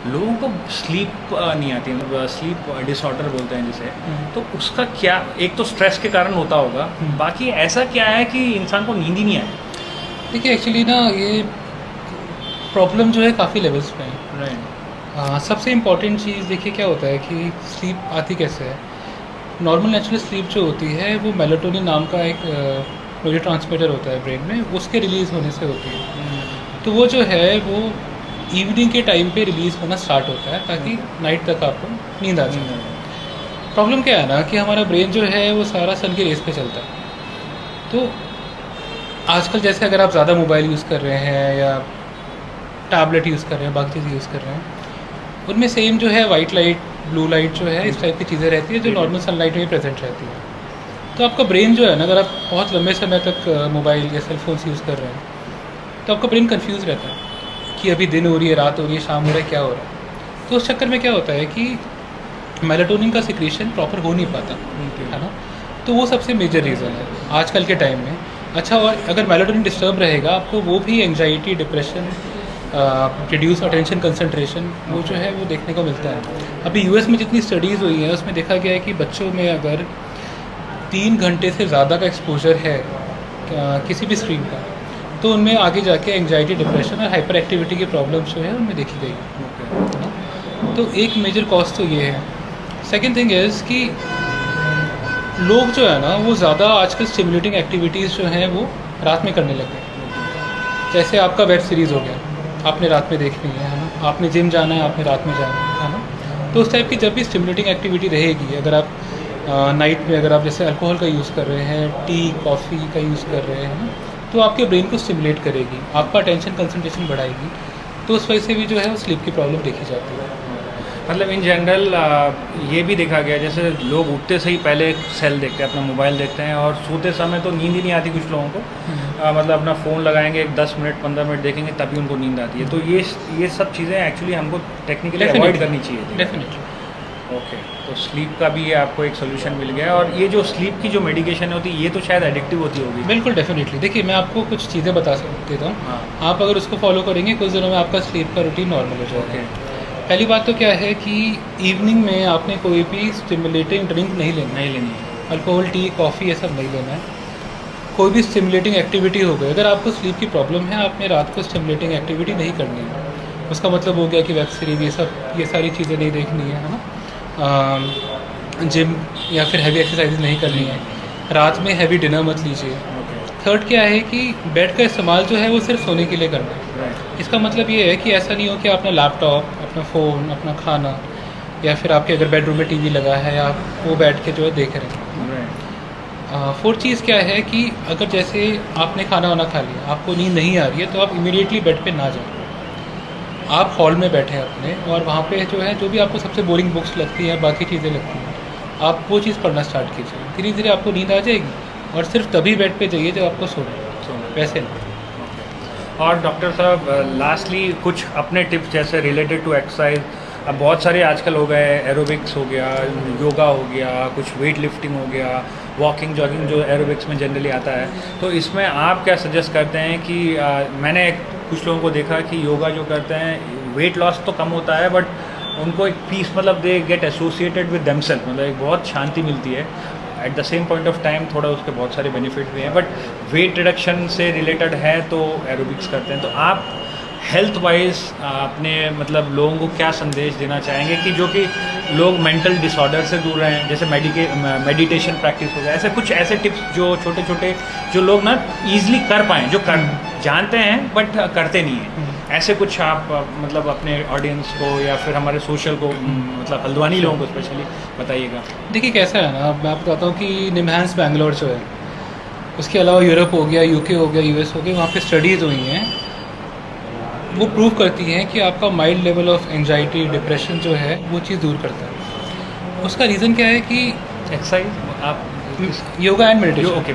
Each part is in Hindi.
लोगों को स्लीप नहीं आती, मतलब स्लीप डिसऑर्डर बोलते हैं जिसे, तो उसका क्या, एक तो स्ट्रेस के कारण होता होगा, बाकी ऐसा क्या है कि इंसान को नींद ही नहीं आए? देखिए एक्चुअली ना ये प्रॉब्लम जो है काफ़ी लेवल्स पे है। राइट। सबसे इम्पॉर्टेंट चीज़ देखिए क्या होता है कि स्लीप आती कैसे है। नॉर्मल नेचुरल स्लीप जो होती है वो मेलाटोनिन नाम का एक न्यूरो ट्रांसमीटर होता है ब्रेन में, उसके रिलीज़ होने से होती है। तो वो जो है वो इवनिंग के टाइम पे रिलीज़ होना स्टार्ट होता है ताकि नाइट तक आपको नींद आ जाए। प्रॉब्लम क्या है ना कि हमारा ब्रेन जो है वो सारा सन की रेस पे चलता है। तो आजकल जैसे अगर आप ज़्यादा मोबाइल यूज़ कर रहे हैं या टैबलेट यूज़ कर रहे हैं, बाकी चीज़ें यूज़ कर रहे हैं, उनमें सेम जो है वाइट लाइट, ब्लू लाइट जो है इस टाइप की चीज़ें रहती है जो नॉर्मल सनलाइट में प्रेजेंट रहती है। तो आपका ब्रेन जो है ना, अगर आप बहुत लंबे समय तक मोबाइल या सेलफोन्स यूज़ कर रहे हैं तो आपका ब्रेन कंफ्यूज रहता है कि अभी दिन हो रही है, रात हो रही है, शाम हो रहा है, क्या हो रहा है। तो उस चक्कर में क्या होता है कि मेलाटोनिन का सिक्रीशन प्रॉपर हो नहीं पाता, है ना। तो वो सबसे मेजर रीज़न है आजकल के टाइम में। अच्छा, और अगर मेलाटोनिन डिस्टर्ब रहेगा आपको वो भी anxiety, depression, reduce attention concentration, वो जो है वो देखने को मिलता है। अभी यूएस में जितनी स्टडीज़ हुई हैं उसमें देखा गया है कि बच्चों में अगर 3 घंटे से ज़्यादा का एक्सपोजर है किसी भी स्क्रीन का, तो उनमें आगे जाके एंजाइटी, डिप्रेशन और हाइपर एक्टिविटी की प्रॉब्लम्स जो है उनमें देखी गई है ना। तो एक मेजर कॉज तो ये है। सेकेंड थिंग इज़ कि लोग जो है ना वो ज़्यादा आजकल स्टिमुलेटिंग एक्टिविटीज़ जो हैं वो रात में करने लगे। जैसे आपका वेब सीरीज़ हो गया, आपने रात में देखनी है ना, आपने जिम जाना है, आपने रात में जाना है ना। तो उस टाइप की जब भी स्टिमुलेटिंग एक्टिविटी रहेगी, अगर आप नाइट में अगर आप जैसे अल्कोहल का यूज़ कर रहे हैं, टी कॉफ़ी का यूज़ कर रहे हैं ना, तो आपके ब्रेन को स्टिमुलेट करेगी, आपका अटेंशन कंसंट्रेशन बढ़ाएगी। तो उस वजह से भी जो है वो स्लीप की प्रॉब्लम देखी जाती है। मतलब इन जनरल ये भी देखा गया, जैसे लोग उठते से ही पहले सेल देखते हैं, अपना मोबाइल देखते हैं, और सोते समय तो नींद ही नहीं आती कुछ लोगों को। मतलब अपना फ़ोन लगाएंगे, 10 मिनट 15 मिनट देखेंगे तभी उनको नींद आती है। तो ये सब चीज़ें एक्चुअली हमको टेक्निकली अवॉइड करनी चाहिए थी। डेफिनेटली। ओके, तो स्लीप का भी आपको एक सोल्यूशन मिल गया। और ये जो स्लीप की जो मेडिकेशन होती है ये तो शायद एडिक्टिव होती होगी। बिल्कुल डेफिनेटली। देखिए मैं आपको कुछ चीज़ें बता देता हूँ। हाँ। आप अगर उसको फॉलो करेंगे कुछ दिनों में आपका स्लीप का रूटीन नॉर्मल हो जाएगा। पहली बात तो क्या है कि इवनिंग में आपने कोई भी स्टिमुलेटिंग ड्रिंक नहीं लेना, नहीं लेनी है। अल्कोहल, टी, कॉफ़ी ये सब नहीं लेना है। कोई भी स्टिमुलेटिंग एक्टिविटी हो गई, अगर आपको स्लीप की प्रॉब्लम है, आपने रात को स्टिमुलेटिंग एक्टिविटी नहीं करनी है। उसका मतलब हो गया कि वेब सीरीज ये सारी चीज़ें नहीं देखनी है ना। जिम या फिर हैवी एक्सरसाइज नहीं करनी है। रात में हैवी डिनर मत लीजिए। थर्ड क्या है कि बेड का इस्तेमाल जो है वो सिर्फ सोने के लिए करना है। इसका मतलब ये है कि ऐसा नहीं हो कि अपना लैपटॉप, अपना फ़ोन, अपना खाना, या फिर आपके अगर बेडरूम में टीवी लगा है आप वो बैठ के जो है देख रहे हैं। फोर्थ चीज़ क्या है कि अगर जैसे आपने खाना वाना खा लिया, आपको नींद नहीं आ रही है, तो आप इमीडिएटली बेड पे ना जाएं। आप हॉल में बैठे हैं अपने, और वहाँ पे जो है जो भी आपको सबसे बोरिंग बुक्स लगती हैं, बाकी चीज़ें लगती हैं, आप वो चीज़ पढ़ना स्टार्ट कीजिए। धीरे धीरे आपको नींद आ जाएगी, और सिर्फ तभी बेड पे जाइए जब आपको सोना है, वैसे नहीं। और डॉक्टर साहब लास्टली कुछ अपने टिप्स जैसे रिलेटेड टू एक्सरसाइज, अब बहुत सारे आजकल हो गए, एरोबिक्स हो गया, योगा हो गया, कुछ वेट लिफ्टिंग हो गया, वॉकिंग जॉगिंग जो एरोबिक्स में जनरली आता है। तो इसमें आप क्या सजेस्ट करते हैं कि मैंने कुछ लोगों को देखा कि योगा जो करते हैं वेट लॉस तो कम होता है, बट उनको एक पीस, मतलब they get associated with themselves, मतलब एक बहुत शांति मिलती है। At the same point of time थोड़ा उसके बहुत सारे बेनिफिट भी हैं, बट वेट रिडक्शन से रिलेटेड है तो एरोबिक्स करते हैं। तो आप हेल्थ वाइज अपने मतलब लोगों को क्या संदेश देना चाहेंगे कि जो कि लोग मेंटल डिसऑर्डर से दूर रहें, जैसे मेडिटेशन प्रैक्टिस हो गया, ऐसे कुछ ऐसे टिप्स जो छोटे छोटे जो लोग ना ईजिली कर पाएँ, जो कर जानते हैं बट करते नहीं हैं, ऐसे कुछ आप मतलब अपने ऑडियंस को या फिर हमारे सोशल को, मतलब हल्द्वानी लोगों को स्पेशली बताइएगा। देखिए कैसा है ना, मैं आपको बताता हूँ कि निम्हांस बैंगलोर जो है, उसके अलावा यूरोप हो गया, यूके हो गया, यूएस हो गया, वहाँ पे स्टडीज़ हुई हैं, वो प्रूव करती हैं कि आपका mild level of anxiety, depression जो है वो चीज़ दूर करता है। उसका रीज़न क्या है कि एक्सरसाइज आप योगा एंड मेडिटेशन। ओके।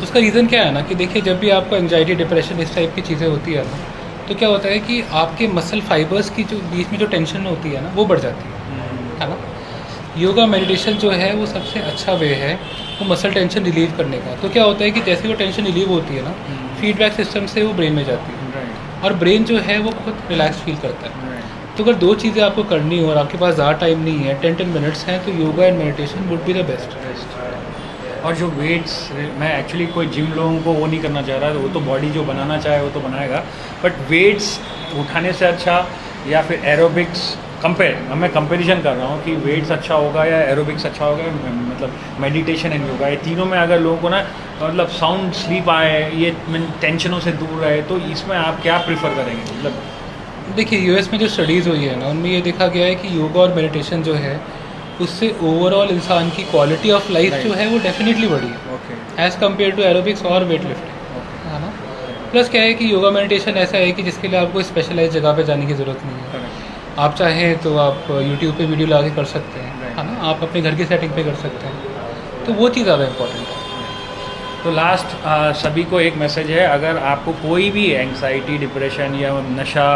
उसका रीज़न क्या है ना कि देखिए जब भी आपको एंजाइटी, डिप्रेशन इस टाइप की चीज़ें होती है ना, तो क्या होता है कि आपके मसल फाइबर्स की जो बीच में जो टेंशन होती है ना वो बढ़ जाती है ना। योगा मेडिटेशन जो है वो सबसे अच्छा वे है वो मसल टेंशन रिलीव करने का। तो क्या होता है कि जैसे वो टेंशन रिलीव होती है ना, फीडबैक सिस्टम से वो ब्रेन में जाती है, और ब्रेन जो है वो बहुत रिलैक्स फील करता है। तो अगर 2 चीज़ें आपको करनी हो और आपके पास ज़्यादा टाइम नहीं है, 10-10 मिनट्स हैं, तो yoga and meditation would be the best. और जो वेट्स, मैं एक्चुअली कोई जिम लोगों को वो नहीं करना चाह रहा, वो तो बॉडी जो बनाना चाहे वो तो बनाएगा, बट वेट्स उठाने से अच्छा या फिर एरोबिक्स मैं कंपैरिजन कर रहा हूँ कि वेट्स अच्छा होगा या एरोबिक्स अच्छा होगा, मतलब मेडिटेशन एंड योगा, ये तीनों में अगर लोगों को ना मतलब साउंड स्लीप आए, ये टेंशनों से दूर रहे, तो इसमें आप क्या प्रीफर करेंगे? मतलब देखिए यूएस में जो स्टडीज़ हुई है ना, उनमें ये देखा गया है कि योगा और मेडिटेशन जो है उससे ओवरऑल इंसान की क्वालिटी ऑफ लाइफ जो है वो डेफिनेटली बढ़ी है okay, as compare to aerobics और वेट लिफ्टिंग, है ना। प्लस क्या है कि योगा मेडिटेशन ऐसा है कि जिसके लिए आपको स्पेशलाइज जगह पे जाने की ज़रूरत नहीं है। आप चाहें तो आप यूट्यूब पे वीडियो लगा के कर सकते हैं, है ना, आप अपने घर की सेटिंग पे कर सकते हैं, तो वो चीज़ ज़्यादा इम्पोर्टेंट है। तो लास्ट सभी को एक मैसेज है, अगर आपको कोई भी एंग्जाइटी, डिप्रेशन या नशा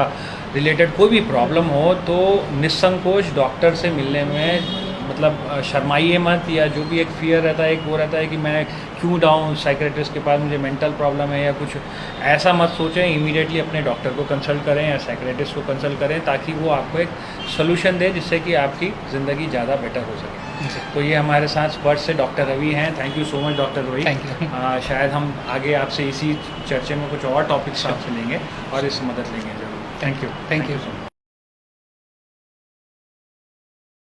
रिलेटेड कोई भी प्रॉब्लम हो तो निसंकोच डॉक्टर से मिलने में मतलब शर्माइए मत, या जो भी एक फियर रहता है, एक वो रहता है कि मैं क्यों जाऊँ साइकेट्रिस्ट के पास, मुझे मेंटल प्रॉब्लम है या कुछ, ऐसा मत सोचें। इमीडिएटली अपने डॉक्टर को कंसल्ट करें या साइकेट्रिस्ट को कंसल्ट करें, ताकि वो आपको एक सोल्यूशन दे जिससे कि आपकी ज़िंदगी ज़्यादा बेटर हो सके। तो ये हमारे साथ स्पर्श से डॉक्टर रवि हैं। Thank you so much doctor Ravi. Thank you. शायद हम आगे आपसे इसी चर्चे में कुछ और टॉपिक्स आपसे लेंगे और इससे मदद लेंगे ज़रूर। Thank you. Thank you.